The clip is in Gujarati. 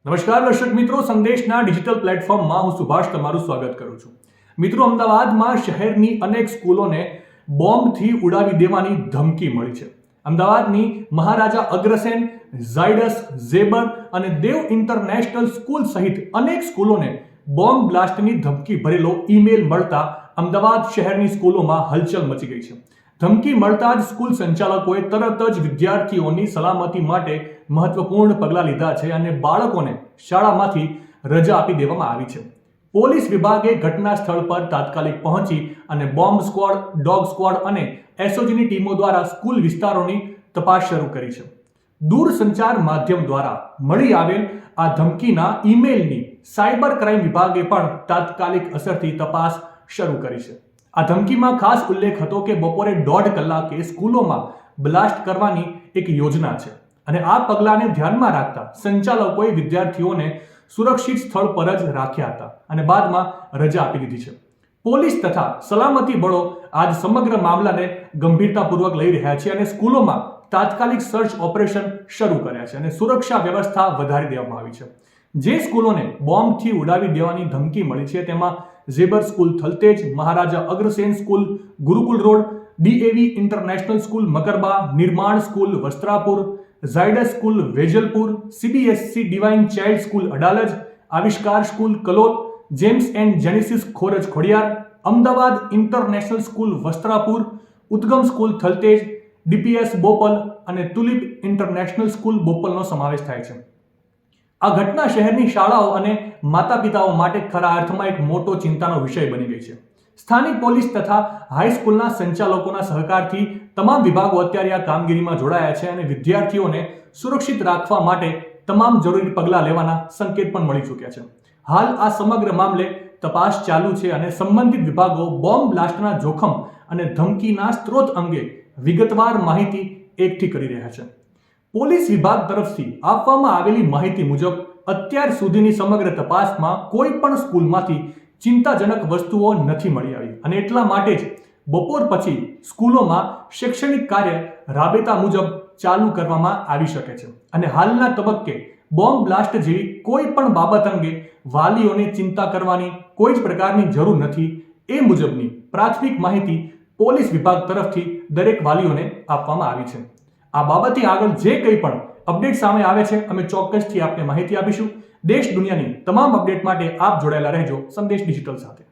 નમસ્કાર દર્શક મિત્રો, સંદેશના ડિજિટલ પ્લેટફોર્મમાં હું સુભાષ તમારું સ્વાગત કરું છું. મિત્રો, અમદાવાદમાં શહેરની અનેક સ્કૂલોને બોમ્બથી ઉડાવી દેવાની ધમકી મળી છે. અમદાવાદની મહારાજા અગ્રસેન, ઝાયડસ, ઝેબર અને દેવ ઇન્ટરનેશનલ સ્કૂલ સહિત અનેક સ્કૂલોને બોમ્બ બ્લાસ્ટની ધમકી ભરેલો ઈમેલ મળતા અમદાવાદ શહેરની સ્કૂલોમાં હલચલ મચી ગઈ છે. ધમકી મળતા જ સ્કૂલ સંચાલકોએ તરત જ વિદ્યાર્થીઓની સલામતી માટે મહત્વપૂર્ણ પગલાં લીધા છે અને બાળકોને શાળામાંથી રજા આપી દેવામાં આવી છે. પોલીસ વિભાગે ઘટના સ્થળ પર તાત્કાલિક પહોંચી અને બોમ્બ સ્ક્વોડ, ડોગ સ્ક્વોડ અને એસઓજીની ટીમો દ્વારા સ્કૂલ વિસ્તારોની તપાસ શરૂ કરી છે. દૂરસંચાર માધ્યમ દ્વારા મળી આવેલ આ ધમકીના ઈમેલની સાયબર ક્રાઇમ વિભાગે પણ તાત્કાલિક અસરથી તપાસ શરૂ કરી છે. આ ધમકીમાં ખાસ ઉલ્લેખ હતો કે બપોરે 1.5 કલાકે સ્કૂલોમાં બ્લાસ્ટ કરવાની એક યોજના છે અને આ પગલાંને ધ્યાનમાં રાખતા સંચાલકોએ વિદ્યાર્થીઓને સુરક્ષિત સ્થળ પર જ રાખ્યા હતા અને બાદમાં રજા આપી દીધી છે. પોલીસ તથા સલામતી બળો આજ સમગ્ર મામલાને ગંભીરતાપૂર્વક લઈ રહ્યા છે અને સ્કૂલોમાં તાત્કાલિક સર્ચ ઓપરેશન શરૂ કર્યા છે અને સુરક્ષા વ્યવસ્થા વધારી દેવામાં આવી છે. જે સ્કૂલોને બોમ્બથી ઉડાવી દેવાની ધમકી મળી છે તેમાં Zebar school Thaltej, Maharaja Agrasen school Gurukul road, DAV international school Makarba, Nirman school Vastrapur, Zydus school Vejalpur, CBSE divine child school Adalaj, Avishkar school Kalol, James and Genesis Khoraj Khodiyar, Ahmedabad international school Vastrapur, Udgam school Thaltej, DPS Bopal અને તુલિપ ઇન્ટરનેશનલ સ્કૂલ બોપલનો સમાવેશ થાય છે. આ ઘટના શહેરની શાળાઓ અને માતા પિતાઓ માટે ખરા અર્થમાં એક મોટો ચિંતાનો વિષય બની ગઈ છે. સ્થાનિક પોલીસ તથા હાઈસ્કૂલના સંચાલકોના સહકારથી તમામ વિભાગો અત્યારે આ કામગીરીમાં જોડાયા છે અને વિદ્યાર્થીઓને સુરક્ષિત રાખવા માટે તમામ જરૂરી પગલાં લેવાના સંકેત પણ મળી ચૂક્યા છે. હાલ આ સમગ્ર મામલે તપાસ ચાલુ છે અને સંબંધિત વિભાગો બોમ્બ બ્લાસ્ટના જોખમ અને ધમકીના સ્ત્રોત અંગે વિગતવાર માહિતી એકઠી કરી રહ્યા છે. પોલીસ વિભાગ તરફથી આપવામાં આવેલી માહિતી મુજબ અત્યાર સુધીની સમગ્ર તપાસમાં કોઈ પણ સ્કૂલમાંથી ચિંતાજનક વસ્તુઓ નથી મળી આવી અને એટલા માટે જ બપોર પછી સ્કૂલોમાં શૈક્ષણિક કાર્ય રાબેતા મુજબ ચાલુ કરવામાં આવી શકે છે અને હાલના તબક્કે બોમ્બ બ્લાસ્ટ જેવી કોઈ પણ બાબત અંગે વાલીઓને ચિંતા કરવાની કોઈ જ પ્રકારની જરૂર નથી. એ મુજબની પ્રાથમિક માહિતી પોલીસ વિભાગ તરફથી દરેક વાલીઓને આપવામાં આવી છે. આ બાબતે આગળ જે કંઈ પણ અપડેટ સામે આવે છે અમે ચોક્કસથી આપને માહિતી આપીશું. દેશ દુનિયાની તમામ અપડેટ માટે આપ જોડાયેલા રહેજો સંદેશ ડિજિટલ સાથે.